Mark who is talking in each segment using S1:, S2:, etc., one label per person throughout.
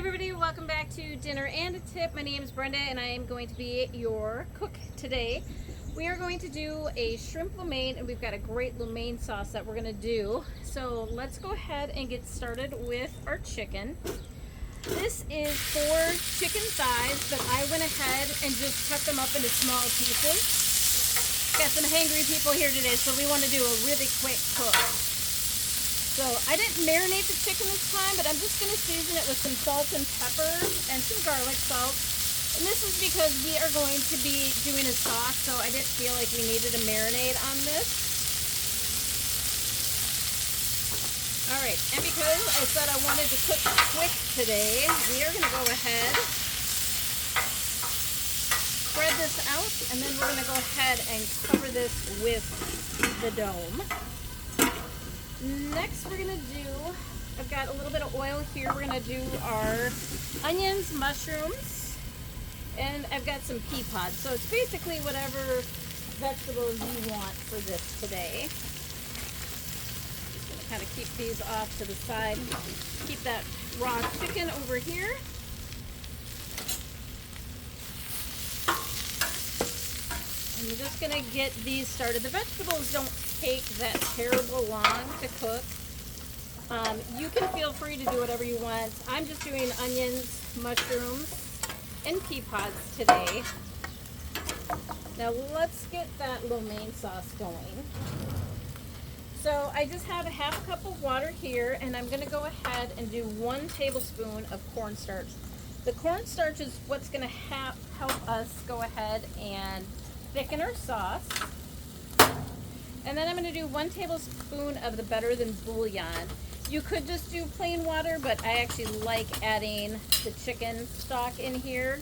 S1: everybody, welcome back to Dinner and a Tip. My name is Brenda and I am going to be your cook today. We are going to do a shrimp lo mein and we've got a great lo mein sauce that we're going to do. So let's go ahead and get started with our chicken. This is 4 chicken thighs, but I went ahead and just cut them up into small pieces. Got some hangry people here today, so we want to do a really quick cook. So I didn't marinate the chicken this time, but I'm just going to season it with some salt and pepper and some garlic salt. And this is because we are going to be doing a sauce, so I didn't feel like we needed a marinade on this. Alright, and because I said I wanted to cook quick today, we are going to go ahead, spread this out, and then we're going to go ahead and cover this with the dome. Next we're going to do, I've got a little bit of oil here, we're going to do our onions, mushrooms, and I've got some peapods. So it's basically whatever vegetables you want for this today. Just going to kind of keep these off to the side. Keep that raw chicken over here. And we're just going to get these started. The vegetables don't take that terrible long to cook. You can feel free to do whatever you want. I'm just doing onions, mushrooms, and peapods today. Now let's get that lo mein sauce going. So I just have a half a cup of water here, and I'm going to go ahead and do 1 tablespoon of cornstarch. The cornstarch is what's going to help us go ahead and thicken our sauce. And then I'm going to do 1 tablespoon of the better than bouillon. You could just do plain water, but I actually like adding the chicken stock in here.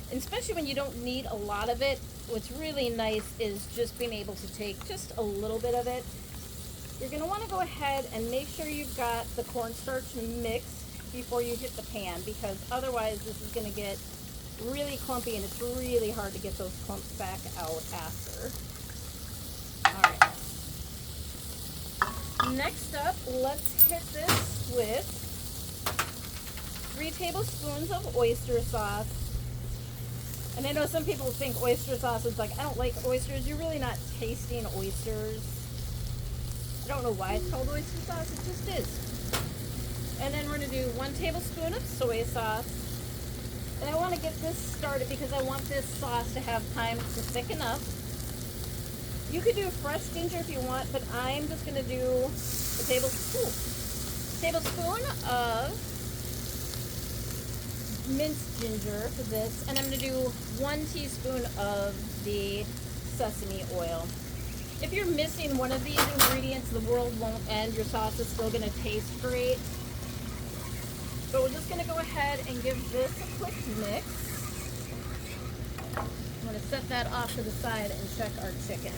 S1: And especially when you don't need a lot of it, what's really nice is just being able to take just a little bit of it. You're going to want to go ahead and make sure you've got the cornstarch mixed before you hit the pan, because otherwise this is going to get really clumpy and it's really hard to get those clumps back out after. Alright. Next up, let's hit this with 3 tablespoons of oyster sauce. And I know some people think oyster sauce is like, I don't like oysters. You're really not tasting oysters. I don't know why it's called oyster sauce, it just is. And then we're going to do 1 tablespoon of soy sauce. And I want to get this started because I want this sauce to have time to thicken up. You could do fresh ginger if you want, but I'm just going to do a tablespoon of minced ginger for this. And I'm going to do 1 teaspoon of the sesame oil. If you're missing one of these ingredients, the world won't end. Your sauce is still going to taste great. So we're just going to go ahead and give this a quick mix. I'm going to set that off to the side and check our chicken.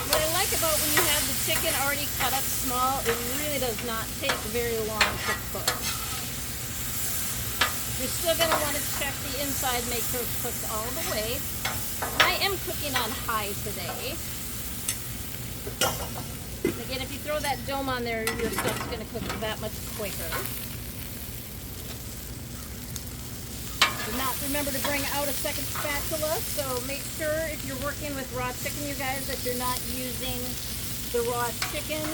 S1: What I like about when you have the chicken already cut up small, it really does not take very long to cook. You're still going to want to check the inside, make sure it's cooked all the way. I am cooking on high today. Again, if you throw that dome on there, your stuff's going to cook that much quicker. Do not remember to bring out a second spatula, so make sure if you're working with raw chicken, you guys, that you're not using the raw chicken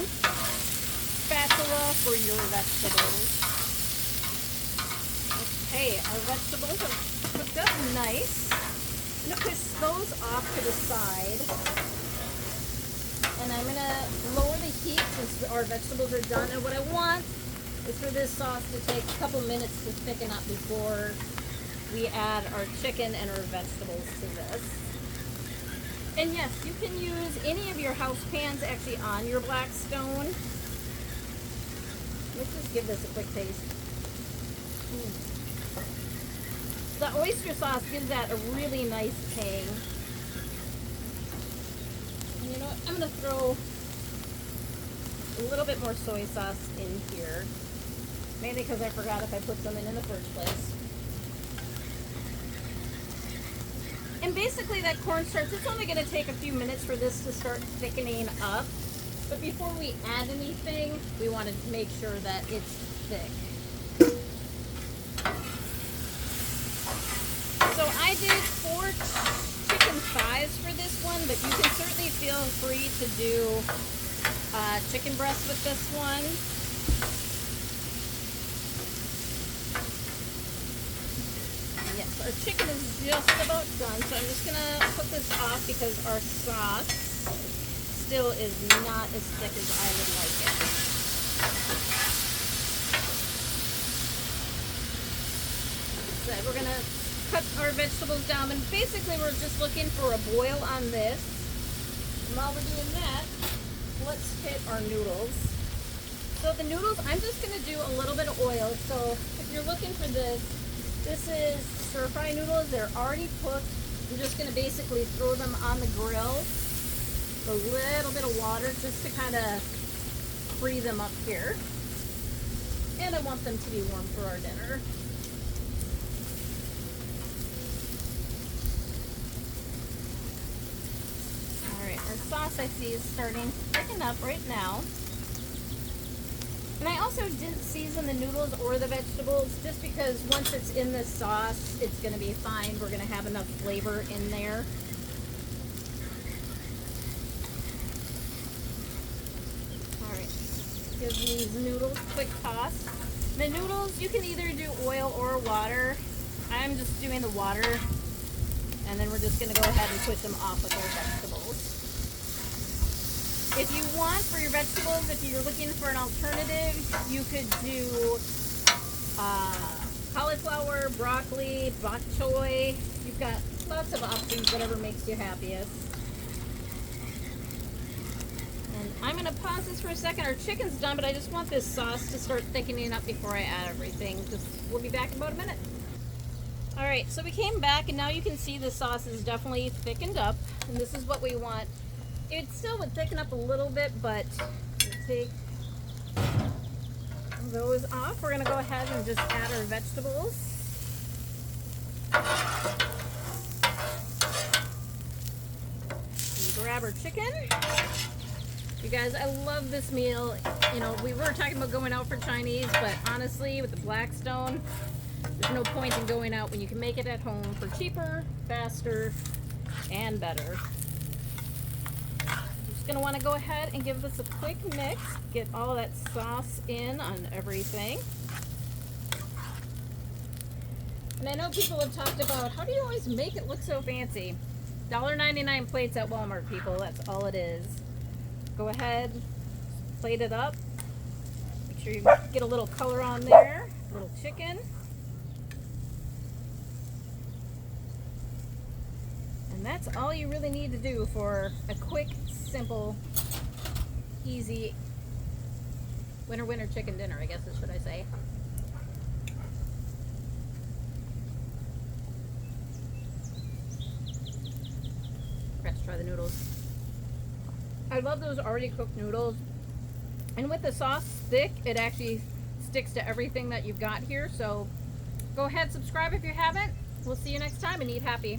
S1: spatula for your vegetables. Okay, our vegetables are cooked up nice. I'm going to push those off to the side. And I'm going to lower the heat since our vegetables are done. And what I want is for this sauce to take a couple minutes to thicken up before we add our chicken and our vegetables to this. And yes, you can use any of your house pans actually on your Blackstone. Let's just give this a quick taste. The oyster sauce gives that a really nice tang. You know what? I'm going to throw a little bit more soy sauce in here. Mainly because I forgot if I put some in the first place. And basically that cornstarch, it's only going to take a few minutes for this to start thickening up. But before we add anything, we want to make sure that it's thick. So I did 4 chicken thighs for this one, but you can certainly feel free to do chicken breast with this one. Yes, our chicken is just about done, so I'm just gonna put this off because our sauce still is not as thick as I would like it. So we're gonna cut our vegetables down, and basically we're just looking for a boil on this. And while we're doing that, let's hit our noodles. So the noodles, I'm just gonna do a little bit of oil. So if you're looking for this, this is stir-fry noodles. They're already cooked. I'm just gonna basically throw them on the grill. A little bit of water just to kind of free them up here. And I want them to be warm for our dinner. Alright, our sauce I see is starting to thicken up right now. And I also didn't season the noodles or the vegetables just because once it's in the sauce, it's going to be fine. We're going to have enough flavor in there. Give these noodles a quick toss. The noodles, you can either do oil or water. I'm just doing the water, and then we're just going to go ahead and push them off with our vegetables. If you want, for your vegetables, if you're looking for an alternative, you could do cauliflower, broccoli, bok choy. You've got lots of options, whatever makes you happiest. I'm going to pause this for a second. Our chicken's done, but I just want this sauce to start thickening up before I add everything. We'll be back in about a minute. Alright, so we came back, and now you can see the sauce is definitely thickened up. And this is what we want. It still would thicken up a little bit, but we'll take those off. We're going to go ahead and just add our vegetables. And grab our chicken. You guys, I love this meal. You know, we were talking about going out for Chinese, but honestly, with the Blackstone, there's no point in going out when you can make it at home for cheaper, faster, and better. I'm just gonna wanna go ahead and give this a quick mix, get all of that sauce in on everything. And I know people have talked about, how do you always make it look so fancy? $1.99 plates at Walmart, people, that's all it is. Go ahead, plate it up. Make sure you get a little color on there. A little chicken. And that's all you really need to do for a quick, simple, easy winter chicken dinner, I guess is what I say. Forgot to try the noodles. I love those already cooked noodles. And with the sauce thick, it actually sticks to everything that you've got here. So go ahead, subscribe if you haven't. We'll see you next time and eat happy.